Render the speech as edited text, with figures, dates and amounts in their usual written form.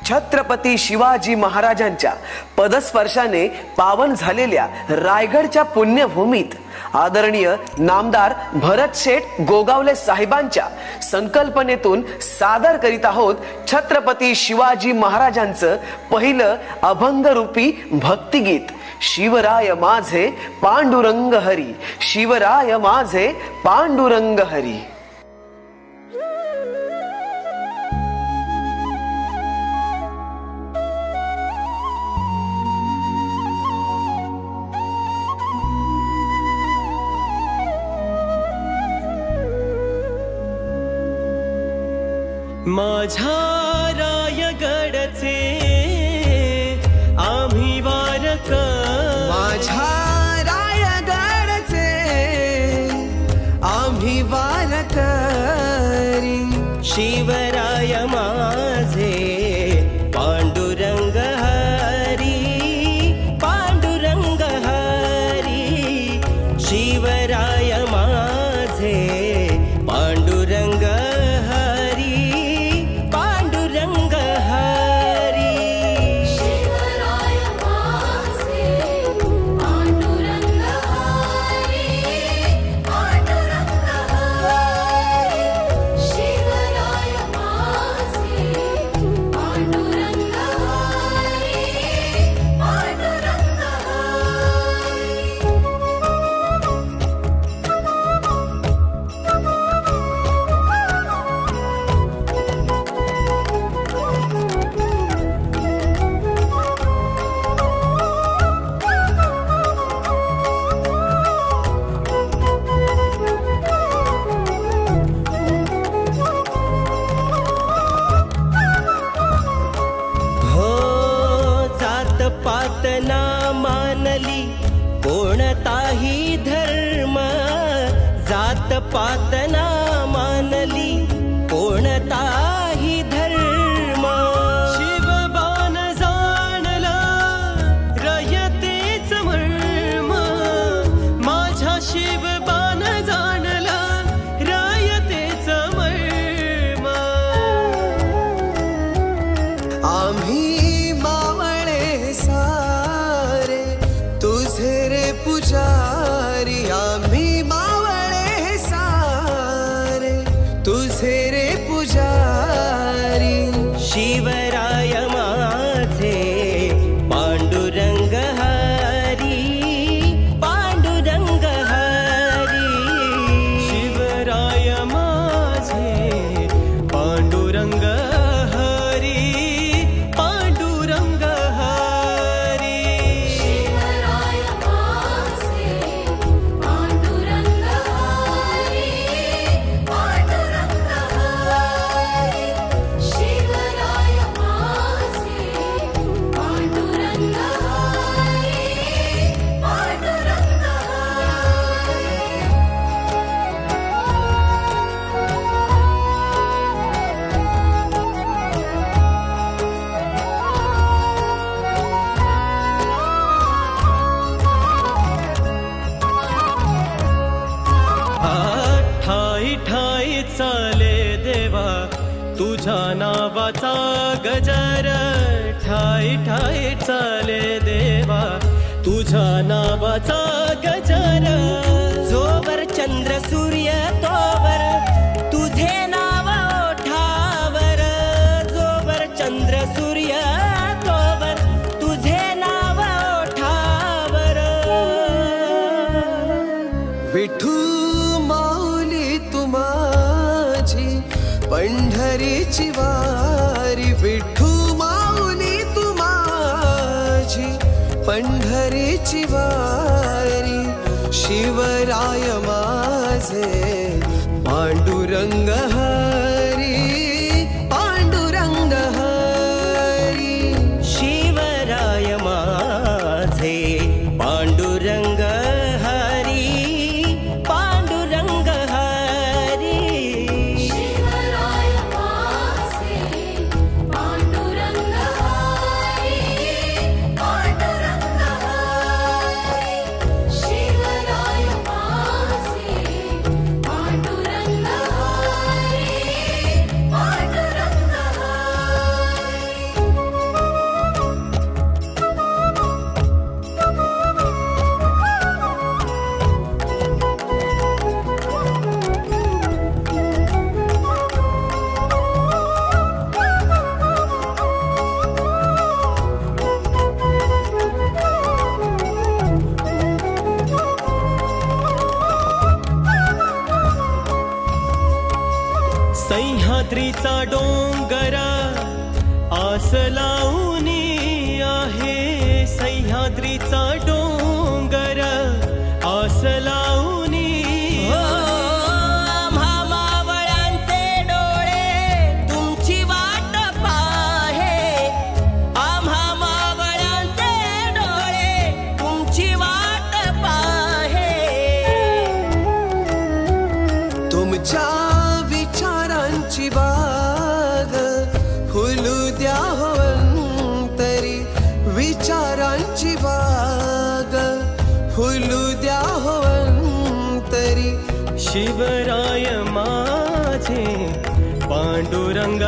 छत्रपती शिवाजी महाराजांच्या पदस्पर्शाने पावन झालेल्या रायगडच्या पुण्यभूमीत आदरणीय नामदार भरत शेठ गोगावले साहेबांच्या संकल्पनेतून सादर करीत आहोत छत्रपती शिवाजी महाराजांचं पहिलं अभंगरूपी भक्तिगीत शिवराय माझे पांडुरंग हरी, शिवराय माझे पांडुरंग हरी। माझ्या रायगडचे आम्ही वारकर, माझ्या रायगडचे आम्ही वारकरी, शिवराय माझे पांडुरंग हरी, पांडुरंग हरी, शिवराय माझे पांडुरंग पातना मानली कोणताही धर्म, जात पातना मानली कोणताही धर्म, शिवबान जाणला रयतेच मर्म, माझ्या शिवबान जाणला रयतेच मर्म। आम्ही पुजारी, आम्ही मावळे सारे तुझे रे पुजारी, शिवराय माझे पांडुरंग हरी, पांडुरंग हरी, शिवराय माझे पांडुरंग हरी, पांडुरंग हरी, शिवराय माझे पांडुरंग हरी, पांडुरंग हरी, शिवराय माझे पांडुरंग हरी, पांडुरंग ठाई ठाई चाले देवा तुझ्या नावाचा गजर, ठाई ठाई चाले देवा तुझ्या नावाचा गजर, जोवर चंद्र सूर्य तोवर तुझे नाव ओठावर, जोवर चंद्र सूर्य तोवर तुझे नाव ओठावर, विठू माऊली तू माझी पंढरीची वारी, विठू माऊली तू माझी पंढरीची वारी, शिवराय माझे पांडुरंग हरी, पांडुरंग हरी, शिवराय माझे पांडुरंग हरी, पांडुरंग हरी, शिवराय माझे पांडुरंग हरी, पांडुरंग हरी, शिवराय माझे पांडुरंग हरी, आस लावूनी आहे सह्याद्रीचा डोंगर, आस लावूनी आम्हा मावळ्यांचे डोळे तुमची वाट पाहे, आम्हा मावळ्यांचे डोळे तुमची वाट पाहे. तुमच्या विचारांची बाग फुलू द्या होवंतरी, विचारांची बाग फुलू द्या होवंतरी. शिवराय माझे पांडुरंग